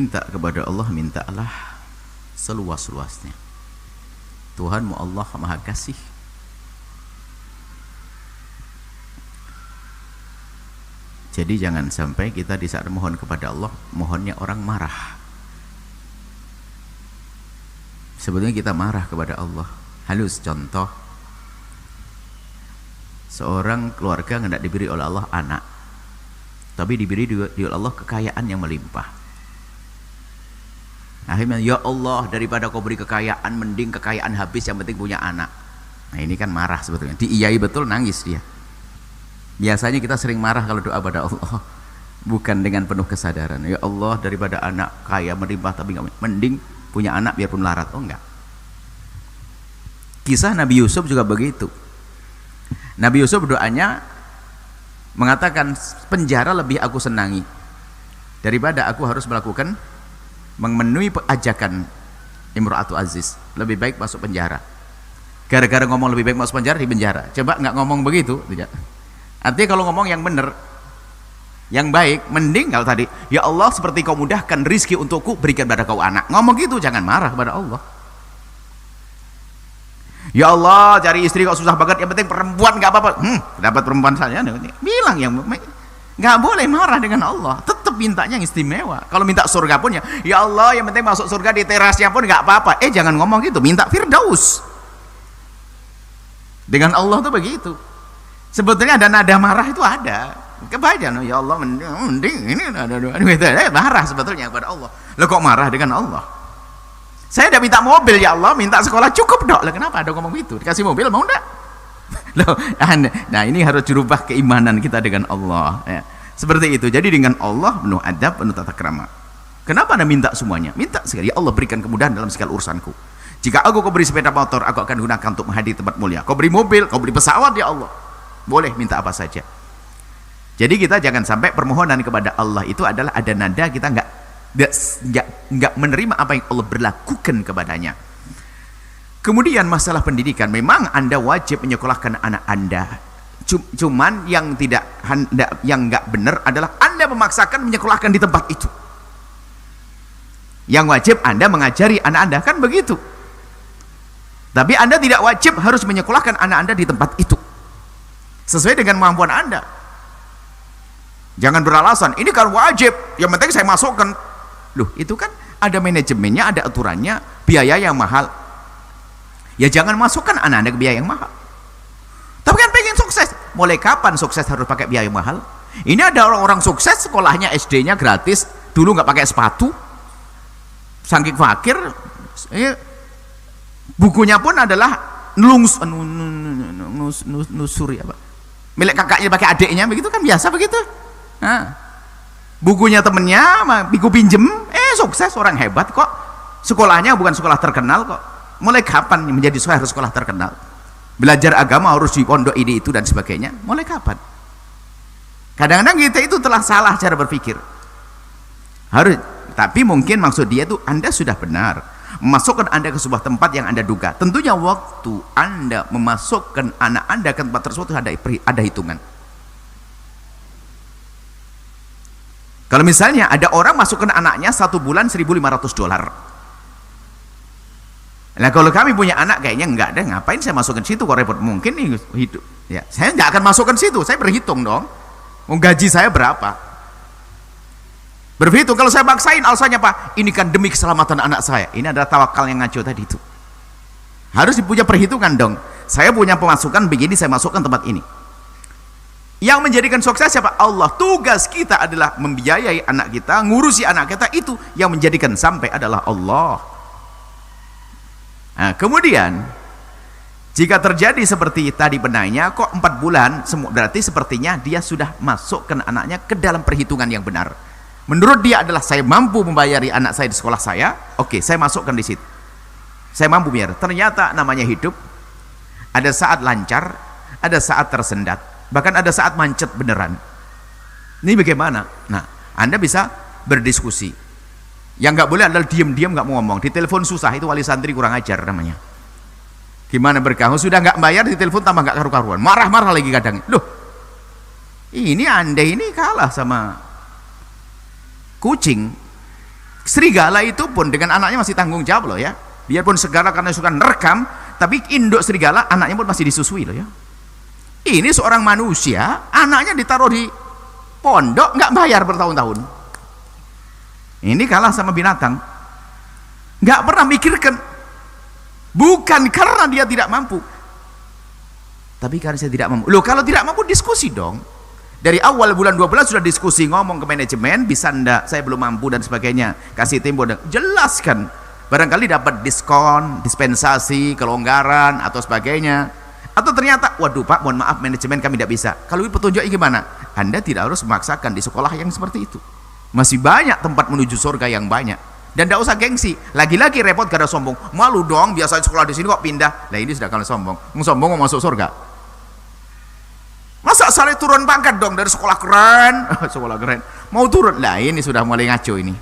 Minta kepada Allah, mintalah seluas-luasnya. Tuhanmu Allah Maha Kasih. Jadi jangan sampai kita di saat mohon kepada Allah, mohonnya orang marah. Sebetulnya kita marah kepada Allah. Halus contoh, seorang keluarga hendak diberi oleh Allah anak, tapi diberi oleh Allah kekayaan yang melimpah. Akhirnya, ya Allah, daripada kau beri kekayaan, mending kekayaan habis, yang penting punya anak. Nah ini kan marah sebetulnya. Diiyai betul, nangis dia. Biasanya kita sering marah kalau doa pada Allah, bukan dengan penuh kesadaran. Ya Allah, daripada anak kaya melimpah tapi nggak, mending punya anak biarpun larat. Oh enggak. Kisah Nabi Yusuf juga begitu. Nabi Yusuf doanya mengatakan, penjara lebih aku senangi daripada aku harus melakukan memenuhi ajakan Imra'atu Aziz. Lebih baik masuk penjara. Gara-gara ngomong lebih baik masuk penjara, di penjara. Coba nggak ngomong begitu, tidak. Artinya kalau ngomong yang benar, yang baik, mending kalau tadi, ya Allah, seperti kau mudahkan rizki untukku, berikan pada kau anak. Ngomong gitu, jangan marah kepada Allah. Ya Allah, cari istri kok susah banget, yang penting perempuan, nggak apa-apa. Dapat perempuan saja, bilang yang nggak boleh marah dengan Allah. Tetap mintanya yang istimewa. Kalau minta surga pun ya Allah, yang penting masuk surga di terasnya pun nggak apa-apa. Jangan ngomong gitu, minta Firdaus. Dengan Allah tuh begitu. Sebetulnya ada nada marah itu ada. Kebahagiaan, ya Allah, mending ini ada marah sebetulnya kepada Allah. Lo kok marah dengan Allah? Saya udah minta mobil, ya Allah, minta sekolah cukup dok. Lah kenapa ada ngomong gitu? Dikasih mobil mau enggak? Loh, nah ini harus dirubah keimanan kita dengan Allah. Ya. Seperti itu. Jadi dengan Allah penuh adab, penuh tata krama. Kenapa Anda minta semuanya? Minta sekali, ya Allah, berikan kemudahan dalam segala urusanku. Jika kau beri sepeda motor, aku akan gunakan untuk menghadiri tempat mulia. Kau beri mobil, kau beri pesawat, ya Allah. Boleh minta apa saja. Jadi kita jangan sampai permohonan kepada Allah itu adalah ada nada kita nggak menerima apa yang Allah berlakukan kepadanya. Kemudian masalah pendidikan, memang Anda wajib menyekolahkan anak Anda. Cuman yang nggak benar adalah Anda memaksakan menyekolahkan di tempat itu. Yang wajib Anda mengajari anak Anda, kan begitu. Tapi Anda tidak wajib harus menyekolahkan anak Anda di tempat itu. Sesuai dengan kemampuan Anda. Jangan beralasan, ini kan wajib, yang penting saya masukkan. Loh, itu kan ada manajemennya, ada aturannya, biaya yang mahal. Ya jangan masukkan anak Anda ke biaya yang mahal. Tapi kan pengen sukses. Mulai kapan sukses harus pakai biaya yang mahal? Ini ada orang-orang sukses, sekolahnya SD-nya gratis, dulu nggak pakai sepatu, saking fakir. Bukunya pun adalah nusuri apa? Milik kakaknya pakai adiknya, begitu kan biasa begitu. Nah, bukunya temennya, biku pinjem, sukses, orang hebat kok. Sekolahnya bukan sekolah terkenal kok. Mulai kapan menjadi harus sekolah terkenal? Belajar agama harus di pondok ini itu dan sebagainya. Mulai kapan? Kadang-kadang kita itu telah salah cara berpikir. Harus, tapi mungkin maksud dia itu Anda sudah benar. Memasukkan Anda ke sebuah tempat yang Anda duga. Tentunya waktu Anda memasukkan anak Anda ke tempat tersebut ada hitungan. Kalau misalnya ada orang masukkan anaknya 1 bulan $1.500. Nah kalau kami punya anak kayaknya enggak deh, ngapain saya masukkan situ kok repot. Mungkin nih hidup. Ya, saya enggak akan masukkan situ, saya berhitung dong. Gaji saya berapa? Berhitung, kalau saya paksain alasannya Pak, ini kan demi keselamatan anak saya. Ini adalah tawakal yang ngaco tadi itu. Harus punya perhitungan dong. Saya punya pemasukan begini, saya masukkan tempat ini. Yang menjadikan sukses siapa? Allah. Tugas kita adalah membiayai anak kita, ngurusi anak kita, itu yang menjadikan sampai adalah Allah. Nah, kemudian jika terjadi seperti tadi penanya, kok 4 bulan, berarti sepertinya dia sudah masukkan anaknya ke dalam perhitungan yang benar. Menurut dia adalah saya mampu membayari anak saya di sekolah saya, oke, saya masukkan di situ. Saya mampu biar. Ternyata namanya hidup, ada saat lancar, ada saat tersendat, bahkan ada saat macet beneran. Ini bagaimana? Nah, Anda bisa berdiskusi. Yang nggak boleh adalah diam-diam nggak mau ngomong. Di telepon susah, itu wali santri kurang ajar namanya. Gimana berkah? Sudah nggak bayar, di telepon tambah nggak karu-karuan. Marah-marah lagi kadang. Loh, ini Anda ini kalah sama kucing. Serigala itu pun dengan anaknya masih tanggung jawab loh ya. Biarpun serigala karena suka nerekam, tapi induk serigala anaknya pun masih disusui loh ya. Ini seorang manusia, anaknya ditaruh di pondok nggak bayar bertahun-tahun. Ini kalah sama binatang. Nggak pernah mikirkan. Bukan karena dia tidak mampu, tapi karena saya tidak mampu. Loh, kalau tidak mampu diskusi dong. Dari awal bulan 12 sudah diskusi, ngomong ke manajemen, bisa enggak, saya belum mampu dan sebagainya. Kasih tempo dan jelaskan. Barangkali dapat diskon, dispensasi, kelonggaran atau sebagainya. Atau ternyata, waduh Pak, mohon maaf manajemen kami tidak bisa. Kalau petunjuknya gimana? Anda tidak harus memaksakan di sekolah yang seperti itu. Masih banyak tempat menuju surga yang banyak. Dan tidak usah gengsi. Lagi-lagi repot gara sombong. Malu dong, biasa sekolah di sini kok pindah. Lah ini sudah kalau sombong. Sombong mau masuk surga. Masa saya turun pangkat dong dari sekolah keren, sekolah keren, mau turun, lah ini sudah mulai ngaco ini.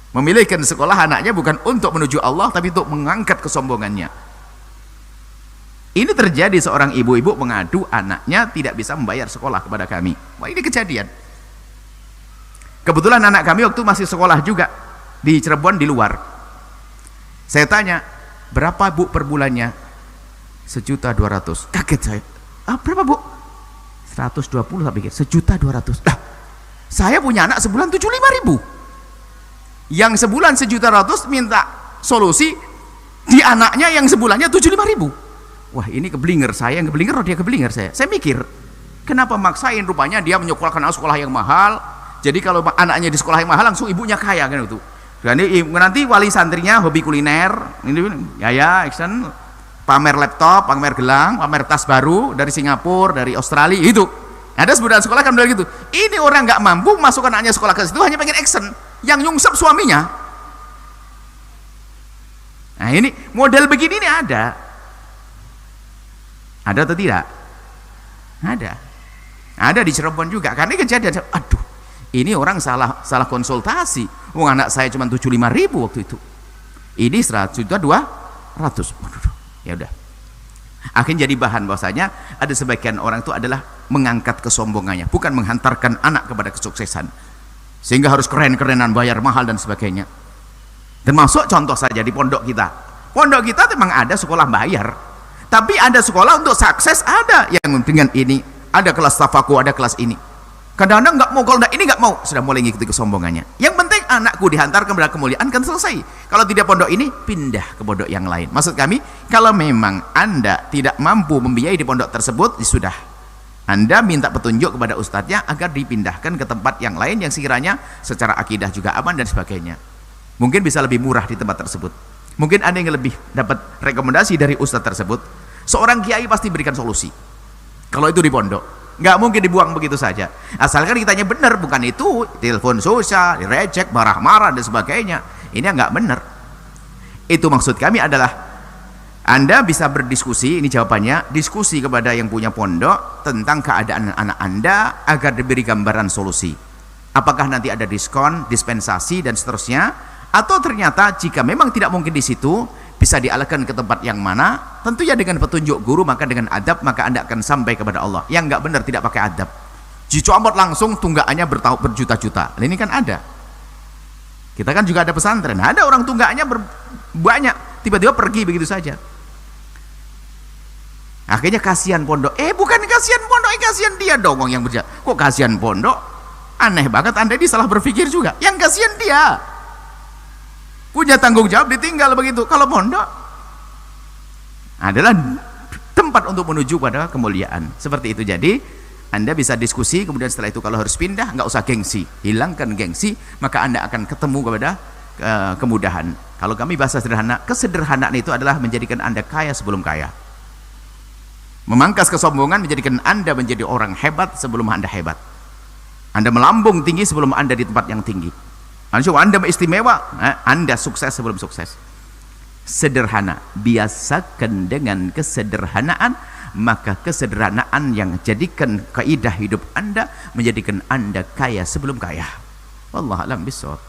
Memilihkan sekolah anaknya bukan untuk menuju Allah, tapi untuk mengangkat kesombongannya. Ini terjadi, seorang ibu-ibu mengadu anaknya tidak bisa membayar sekolah kepada kami. Wah, ini kejadian. Kebetulan anak kami waktu masih sekolah juga di Cirebon di luar. Saya tanya, berapa Bu per bulannya? 1.200.000. Kaget saya. Ah, berapa Bu? 120 tak pikir, 1.200.000. Lah, saya punya anak sebulan 75.000. Yang sebulan 1.200.000 minta solusi di anaknya yang sebulannya 75.000. Wah, ini keblinger saya, yang keblinger dia keblinger saya. Saya mikir, kenapa maksain? Rupanya dia menyekolahkan anak sekolah yang mahal. Jadi kalau anaknya di sekolah yang mahal langsung ibunya kaya kan itu. Dan nanti wali santrinya hobi kuliner, ini ya action, pamer laptop, pamer gelang, pamer tas baru dari Singapura, dari Australia, itu. Ada sebutan sekolah kan bilang gitu. Ini orang nggak mampu masukkan anaknya sekolah ke situ hanya pengen action, yang nyungsep suaminya. Nah ini model begini ini ada atau tidak? Ada di Cirebon juga. Karena kejadian, aduh, ini orang salah konsultasi. Wong anak saya cuma 75.000 waktu itu. Ini 100.200.000. Ya udah, akhirnya jadi bahan bahwasanya ada sebagian orang itu adalah mengangkat kesombongannya, bukan menghantarkan anak kepada kesuksesan sehingga harus keren-kerenan, bayar mahal dan sebagainya. Termasuk contoh saja di pondok kita memang ada sekolah bayar, tapi ada sekolah untuk sukses, ada yang dengan ini, ada kelas tafaku, ada kelas ini. Kadang-kadang nggak mau, kalau ini nggak mau, sudah mulai ngikuti kesombongannya. Yang penting anakku dihantarkan kepada kemuliaan, kan selesai. Kalau tidak pondok ini, pindah ke pondok yang lain. Maksud kami, kalau memang Anda tidak mampu membiayai di pondok tersebut, ya sudah, Anda minta petunjuk kepada ustadznya agar dipindahkan ke tempat yang lain yang sekiranya secara akidah juga aman dan sebagainya. Mungkin bisa lebih murah di tempat tersebut. Mungkin ada yang lebih dapat rekomendasi dari ustadz tersebut. Seorang kiai pasti berikan solusi. Kalau itu di pondok, nggak mungkin dibuang begitu saja. Asalkan kitanya benar, bukan itu telepon susah, direject, marah-marah dan sebagainya. Ini nggak benar. Itu maksud kami adalah Anda bisa berdiskusi, ini jawabannya, diskusi kepada yang punya pondok tentang keadaan anak Anda agar diberi gambaran solusi. Apakah nanti ada diskon, dispensasi dan seterusnya, atau ternyata jika memang tidak mungkin di situ, bisa dialihkan ke tempat yang mana, tentunya dengan petunjuk guru, maka dengan adab, maka Anda akan sampai kepada Allah. Yang nggak benar tidak pakai adab, dicomot langsung tunggakannya berjuta-juta. Ini kan ada. Kita kan juga ada pesantren, ada orang tunggakannya banyak, tiba-tiba pergi begitu saja. Akhirnya kasihan pondok. Bukan kasihan pondok, kasihan dia dong yang berjalan. Kok kasihan pondok? Aneh banget, Anda ini salah berpikir juga. Yang kasihan dia, punya tanggung jawab, ditinggal begitu. Kalau pondok adalah tempat untuk menuju pada kemuliaan, seperti itu. Jadi Anda bisa diskusi, kemudian setelah itu kalau harus pindah, nggak usah gengsi, hilangkan gengsi, maka Anda akan ketemu kepada kemudahan. Kalau kami bahasa sederhana, kesederhanaan itu adalah menjadikan Anda kaya sebelum kaya. Memangkas kesombongan menjadikan Anda menjadi orang hebat sebelum Anda hebat. Anda melambung tinggi sebelum Anda di tempat yang tinggi. Anda istimewa, Anda sukses sebelum sukses. Sederhana, biasakan dengan kesederhanaan, maka kesederhanaan yang jadikan kaidah hidup Anda menjadikan Anda kaya sebelum kaya. Wallahu a'lam bishawab.